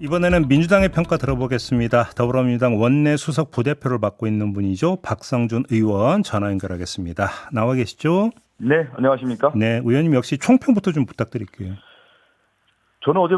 이번에는 민주당의 평가 들어보겠습니다. 더불어민주당 원내 수석 부대표를 맡고 있는 분이죠. 박성준 의원 전화 연결하겠습니다. 나와 계시죠? 네, 안녕하십니까? 네, 의원님 역시 총평부터 좀 부탁드릴게요. 저는 어제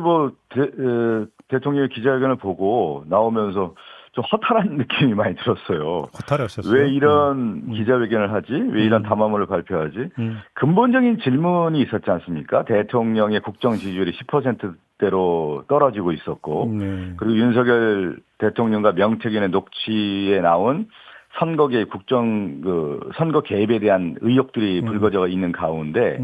대통령의 기자회견을 보고 나오면서 좀 허탈한 느낌이 많이 들었어요. 허탈하셨어요? 왜 이런 기자회견을 하지? 왜 이런 담화문을 발표하지? 근본적인 질문이 있었지 않습니까? 대통령의 국정 지지율이 10%대로 떨어지고 있었고, 네. 그리고 윤석열 대통령과 명태균의 녹취에 나온 선거 개입, 선거 개입에 대한 의혹들이 불거져 있는 가운데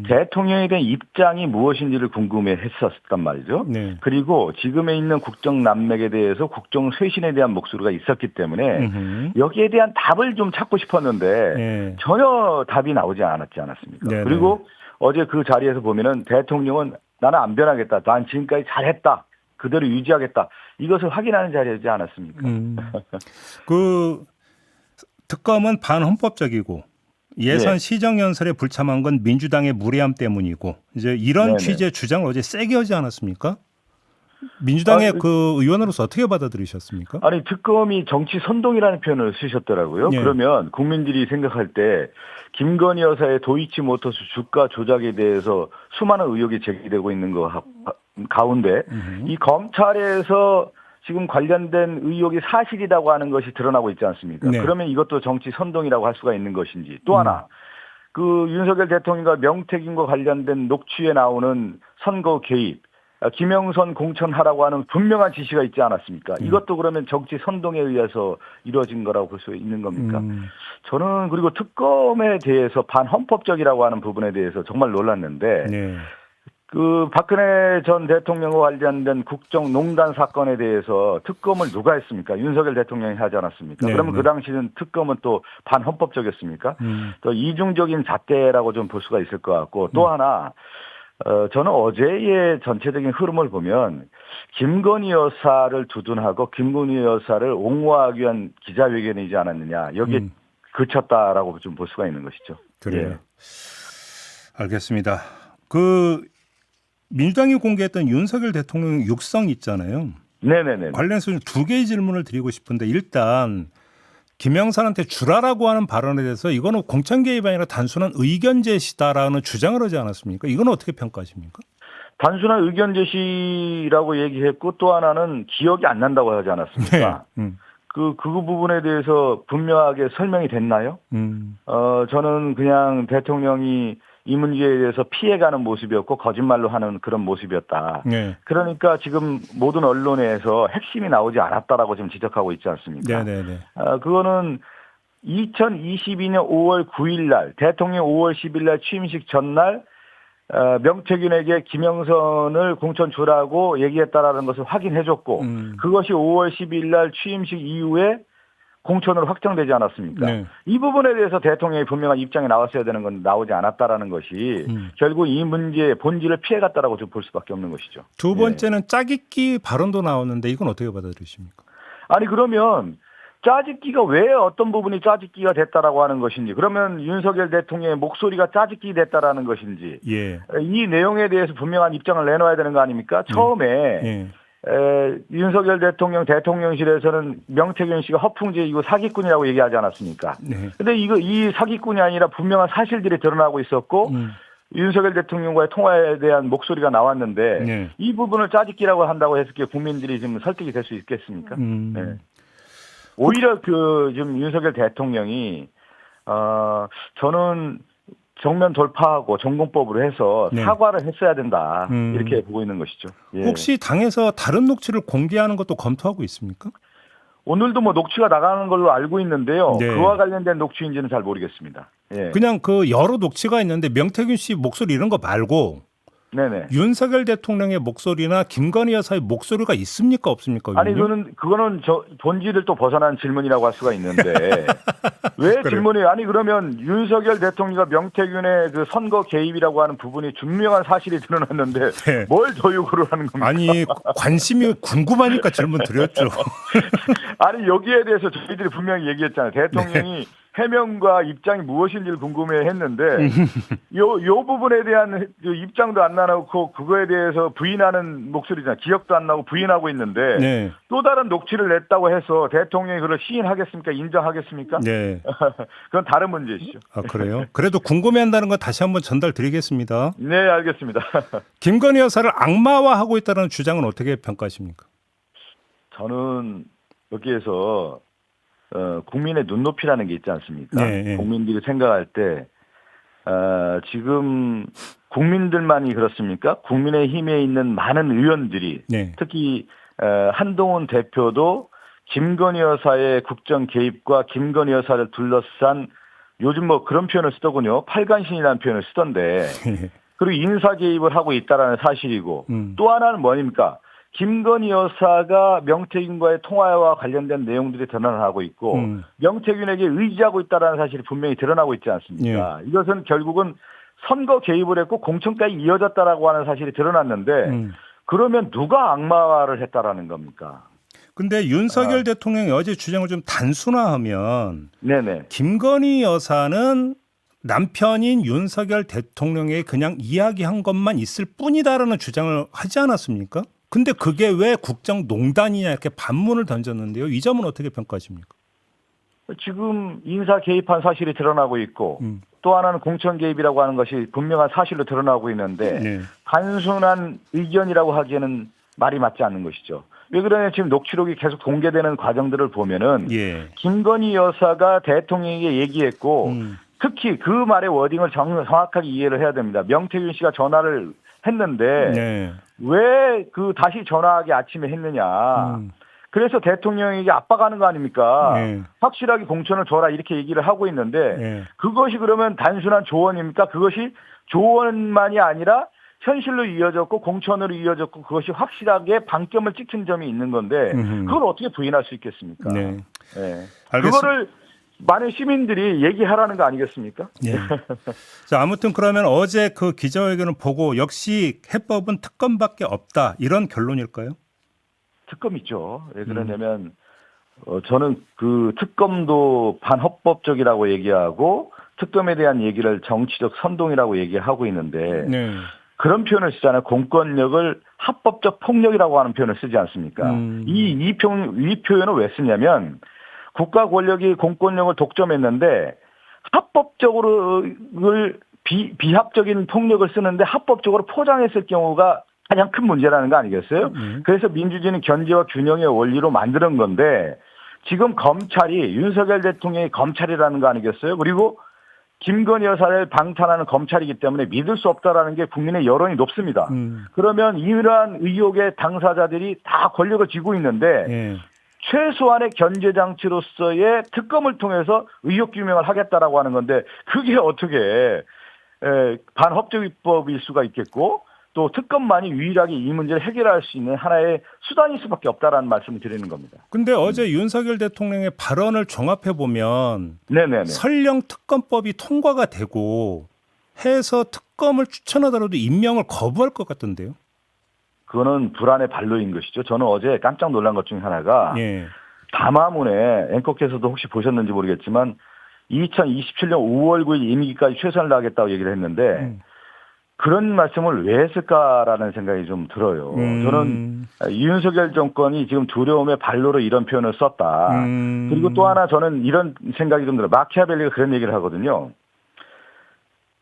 대통령에 대한 입장이 무엇인지를 궁금해 했었단 말이죠. 네. 그리고 지금에 있는 국정 난맥에 대해서 국정 쇄신에 대한 목소리가 있었기 때문에 여기에 대한 답을 좀 찾고 싶었는데 네. 전혀 답이 나오지 않았지 않았습니까? 네네. 그리고 어제 그 자리에서 보면은 대통령은 나는 안 변하겠다. 난 지금까지 잘했다. 그대로 유지하겠다. 이것을 확인하는 자리이지 않았습니까? 그 특검은 반헌법적이고 예산 네. 시정연설에 불참한 건 민주당의 무례함 때문이고 이제 이런 네네. 취지의 주장을 어제 세게 하지 않았습니까? 민주당의 그 의원으로서 어떻게 받아들이셨습니까? 아니, 특검이 정치 선동이라는 표현을 쓰셨더라고요. 네. 그러면 국민들이 생각할 때 김건희 여사의 도이치모터스 주가 조작에 대해서 수많은 의혹이 제기되고 있는 거 가운데 이 검찰에서 지금 관련된 의혹이 사실이라고 하는 것이 드러나고 있지 않습니까? 네. 그러면 이것도 정치 선동이라고 할 수가 있는 것인지. 또 하나, 그 윤석열 대통령과 명태균과 관련된 녹취에 나오는 선거 개입, 김영선 공천하라고 하는 분명한 지시가 있지 않았습니까? 이것도 그러면 정치 선동에 의해서 이루어진 거라고 볼 수 있는 겁니까? 저는 그리고 특검에 대해서 반헌법적이라고 하는 부분에 대해서 정말 놀랐는데 네. 그 박근혜 전 대통령과 관련된 국정농단 사건에 대해서 특검을 누가 했습니까? 윤석열 대통령이 하지 않았습니까? 네, 그러면 네. 그 당시는 특검은 또 반헌법적이었습니까? 또 이중적인 잣대라고 좀 볼 수가 있을 것 같고 또 하나 저는 어제의 전체적인 흐름을 보면 김건희 여사를 두둔하고 김건희 여사를 옹호하기 위한 기자회견이지 않았느냐. 여기에 그쳤다라고 좀 볼 수가 있는 것이죠. 그래요. 예. 알겠습니다. 그 민주당이 공개했던 윤석열 대통령 육성 있잖아요. 네네네. 관련해서 두 개의 질문을 드리고 싶은데 일단 김영선한테 주라라고 하는 발언에 대해서 이거는 공천 개입이 아니라 단순한 의견 제시다라는 주장을 하지 않았습니까? 이건 어떻게 평가하십니까? 단순한 의견 제시라고 얘기했고 또 하나는 기억이 안 난다고 하지 않았습니까? 네. 그 부분에 대해서 분명하게 설명이 됐나요? 저는 그냥 대통령이 이 문제에 대해서 피해가는 모습이었고 거짓말로 하는 그런 모습이었다. 네. 그러니까 지금 모든 언론에서 핵심이 나오지 않았다라고 지금 지적하고 있지 않습니까? 네네네. 그거는 2022년 5월 9일 날 대통령 5월 10일 날 취임식 전날 명태균에게 김영선을 공천 주라고 얘기했다라는 것을 확인해줬고 그것이 5월 10일 날 취임식 이후에 공천으로 확정되지 않았습니까? 네. 이 부분에 대해서 대통령이 분명한 입장이 나왔어야 되는 건 나오지 않았다라는 것이 결국 이 문제의 본질을 피해갔다라고 좀 볼 수밖에 없는 것이죠. 두 번째는 짜깁기 발언도 나왔는데 이건 어떻게 받아들이십니까? 아니 그러면 짜깁기가 왜 어떤 부분이 짜깁기가 됐다라고 하는 것인지 그러면 윤석열 대통령의 목소리가 짜깁기 됐다라는 것인지 예. 이 내용에 대해서 분명한 입장을 내놓아야 되는 거 아닙니까? 처음에 예. 윤석열 대통령실에서는 명태균 씨가 허풍제이고 사기꾼이라고 얘기하지 않았습니까? 네. 근데 이 사기꾼이 아니라 분명한 사실들이 드러나고 있었고 윤석열 대통령과의 통화에 대한 목소리가 나왔는데 네. 이 부분을 짜깁기라고 한다고 해서 국민들이 지금 설득이 될 수 있겠습니까? 네. 오히려 지금 윤석열 대통령이 저는 정면 돌파하고 전공법으로 해서 네. 사과를 했어야 된다. 이렇게 보고 있는 것이죠. 예. 혹시 당에서 다른 녹취를 공개하는 것도 검토하고 있습니까? 오늘도 녹취가 나가는 걸로 알고 있는데요. 네. 그와 관련된 녹취인지는 잘 모르겠습니다. 예. 그냥 그 여러 녹취가 있는데 명태균 씨 목소리 이런 거 말고 네네. 윤석열 대통령의 목소리나 김건희 여사의 목소리가 있습니까 없습니까? 아니 의원님? 그거는 본질을 또 벗어난 질문이라고 할 수가 있는데 왜 질문이 아니 그러면 윤석열 대통령과 명태균의 그 선거 개입이라고 하는 부분이 분명한 사실이 드러났는데 네. 뭘 더 요구를 하는 겁니까? 아니 관심이 궁금하니까 질문 드렸죠. 아니 여기에 대해서 저희들이 분명히 얘기했잖아요. 대통령이 해명과 입장이 무엇인지를 궁금해했는데 요 부분에 대한 입장도 안 나놓고 그거에 대해서 부인하는 목소리잖아요. 기억도 안 나고 부인하고 있는데 네. 또 다른 녹취를 냈다고 해서 대통령이 그걸 시인하겠습니까? 인정하겠습니까? 네. 그건 다른 문제시죠. 아, 그래요? 그래도 궁금해한다는 거 다시 한번 전달드리겠습니다. 네, 알겠습니다. 김건희 여사를 악마화하고 있다는 주장은 어떻게 평가하십니까? 저는 여기에서 국민의 눈높이라는 게 있지 않습니까? 네, 네. 국민들이 생각할 때 지금 국민들만이 그렇습니까? 국민의힘에 있는 많은 의원들이 네. 특히 한동훈 대표도 김건희 여사의 국정 개입과 김건희 여사를 둘러싼 요즘 뭐 그런 표현을 쓰더군요. 팔간신이라는 표현을 쓰던데 그리고 인사 개입을 하고 있다라는 사실이고 또 하나는 뭐입니까? 김건희 여사가 명태균과의 통화와 관련된 내용들이 드러나고 있고 명태균에게 의지하고 있다는 사실이 분명히 드러나고 있지 않습니까? 예. 이것은 결국은 선거 개입을 했고 공천까지 이어졌다라고 하는 사실이 드러났는데 그러면 누가 악마화를 했다라는 겁니까? 근데 윤석열 대통령이 어제 주장을 좀 단순화하면 네네. 김건희 여사는 남편인 윤석열 대통령에게 그냥 이야기한 것만 있을 뿐이다라는 주장을 하지 않았습니까? 근데 그게 왜 국정농단이냐 이렇게 반문을 던졌는데요. 이 점은 어떻게 평가하십니까? 지금 인사 개입한 사실이 드러나고 있고 또 하나는 공천 개입이라고 하는 것이 분명한 사실로 드러나고 있는데 네. 단순한 의견이라고 하기에는 말이 맞지 않는 것이죠. 왜 그러냐 지금 녹취록이 계속 공개되는 과정들을 보면은 예. 김건희 여사가 대통령에게 얘기했고 특히 그 말의 워딩을 정확하게 이해를 해야 됩니다. 명태균 씨가 전화를 했는데 네. 왜 그 다시 전화하게 아침에 했느냐. 그래서 대통령에게 압박하는 거 아닙니까? 네. 확실하게 공천을 줘라 이렇게 얘기를 하고 있는데 네. 그것이 그러면 단순한 조언입니까? 그것이 조언만이 아니라 현실로 이어졌고 공천으로 이어졌고 그것이 확실하게 방점을 찍힌 점이 있는 건데 그걸 어떻게 부인할 수 있겠습니까? 네. 네. 알겠습니다. 그거를 많은 시민들이 얘기하라는 거 아니겠습니까? 네. 자, 아무튼 그러면 어제 그 기자회견을 보고 역시 해법은 특검밖에 없다 이런 결론일까요? 특검 있죠. 왜 그러냐면 저는 그 특검도 반헌법적이라고 얘기하고 특검에 대한 얘기를 정치적 선동이라고 얘기하고 있는데 네. 그런 표현을 쓰잖아요. 공권력을 합법적 폭력이라고 하는 표현을 쓰지 않습니까? 이 표현을 왜 쓰냐면 국가 권력이 공권력을 독점했는데 합법적으로 비합적인 폭력을 쓰는데 합법적으로 포장했을 경우가 가장 큰 문제라는 거 아니겠어요? 그래서 민주주의는 견제와 균형의 원리로 만드는 건데 지금 검찰이 윤석열 대통령이 검찰이라는 거 아니겠어요? 그리고 김건희 여사를 방탄하는 검찰이기 때문에 믿을 수 없다라는 게 국민의 여론이 높습니다. 그러면 이러한 의혹의 당사자들이 다 권력을 쥐고 있는데 예. 최소한의 견제 장치로서의 특검을 통해서 의혹 규명을 하겠다라고 하는 건데 그게 어떻게 반헌법일 수가 있겠고 또 특검만이 유일하게 이 문제를 해결할 수 있는 하나의 수단일 수밖에 없다라는 말씀을 드리는 겁니다. 근데 어제 윤석열 대통령의 발언을 종합해 보면 네네네. 설령 특검법이 통과가 되고 해서 특검을 추천하더라도 임명을 거부할 것 같던데요. 그거는 불안의 발로인 것이죠. 저는 어제 깜짝 놀란 것 중에 하나가 예. 담화문에 앵커께서도 혹시 보셨는지 모르겠지만 2027년 5월 9일 임기까지 최선을 다하겠다고 얘기를 했는데 그런 말씀을 왜 했을까라는 생각이 좀 들어요. 저는 윤석열 정권이 지금 두려움의 발로로 이런 표현을 썼다. 그리고 또 하나 저는 이런 생각이 좀 들어요. 마키아벨리가 그런 얘기를 하거든요.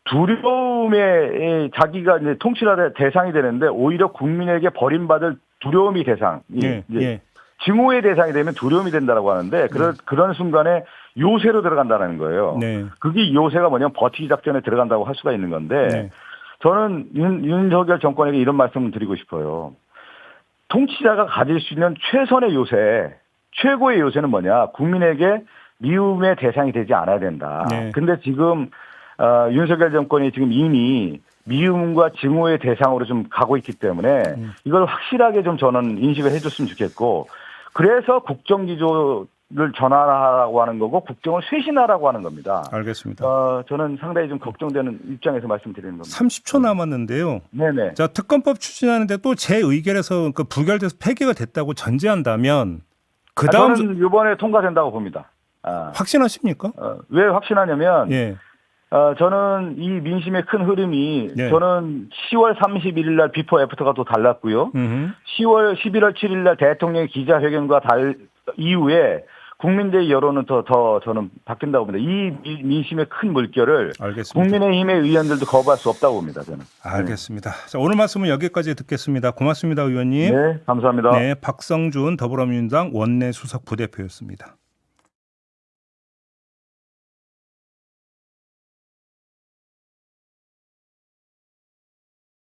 두려움에 자기가 이제 통치의 대상이 되는데 오히려 국민에게 버림받을 두려움이 대상. 예. 예. 증오의 대상이 되면 두려움이 된다라고 하는데 그런 순간에 요새로 들어간다는 거예요. 네. 그게 요새가 뭐냐면 버티기 작전에 들어간다고 할 수가 있는 건데 네. 저는 윤석열 정권에게 이런 말씀을 드리고 싶어요. 통치자가 가질 수 있는 최선의 요새, 최고의 요새는 뭐냐? 국민에게 미움의 대상이 되지 않아야 된다. 네. 근데 지금 윤석열 정권이 지금 이미 미움과 증오의 대상으로 좀 가고 있기 때문에 이걸 확실하게 좀 저는 인식을 해줬으면 좋겠고 그래서 국정기조를 전환하라고 하는 거고 국정을 쇄신하라고 하는 겁니다. 알겠습니다. 저는 상당히 좀 걱정되는 입장에서 말씀드리는 겁니다. 30초 남았는데요. 네네. 자, 특검법 추진하는데 또 제 의결에서 그 부결돼서 폐기가 됐다고 전제한다면 그 다음 저는 이번에 통과된다고 봅니다. 확신하십니까? 왜 확신하냐면 예. 저는 이 민심의 큰 흐름이 예. 저는 10월 31일 날 비포 애프터가 또 달랐고요. 11월 7일 날 대통령의 기자회견과 이후에 국민들의 여론은 더 저는 바뀐다고 봅니다. 이 민심의 큰 물결을 알겠습니다. 국민의힘의 의원들도 거부할 수 없다고 봅니다. 저는. 알겠습니다. 자, 오늘 말씀은 여기까지 듣겠습니다. 고맙습니다, 의원님. 네, 감사합니다. 네, 박성준 더불어민주당 원내 수석 부대표였습니다.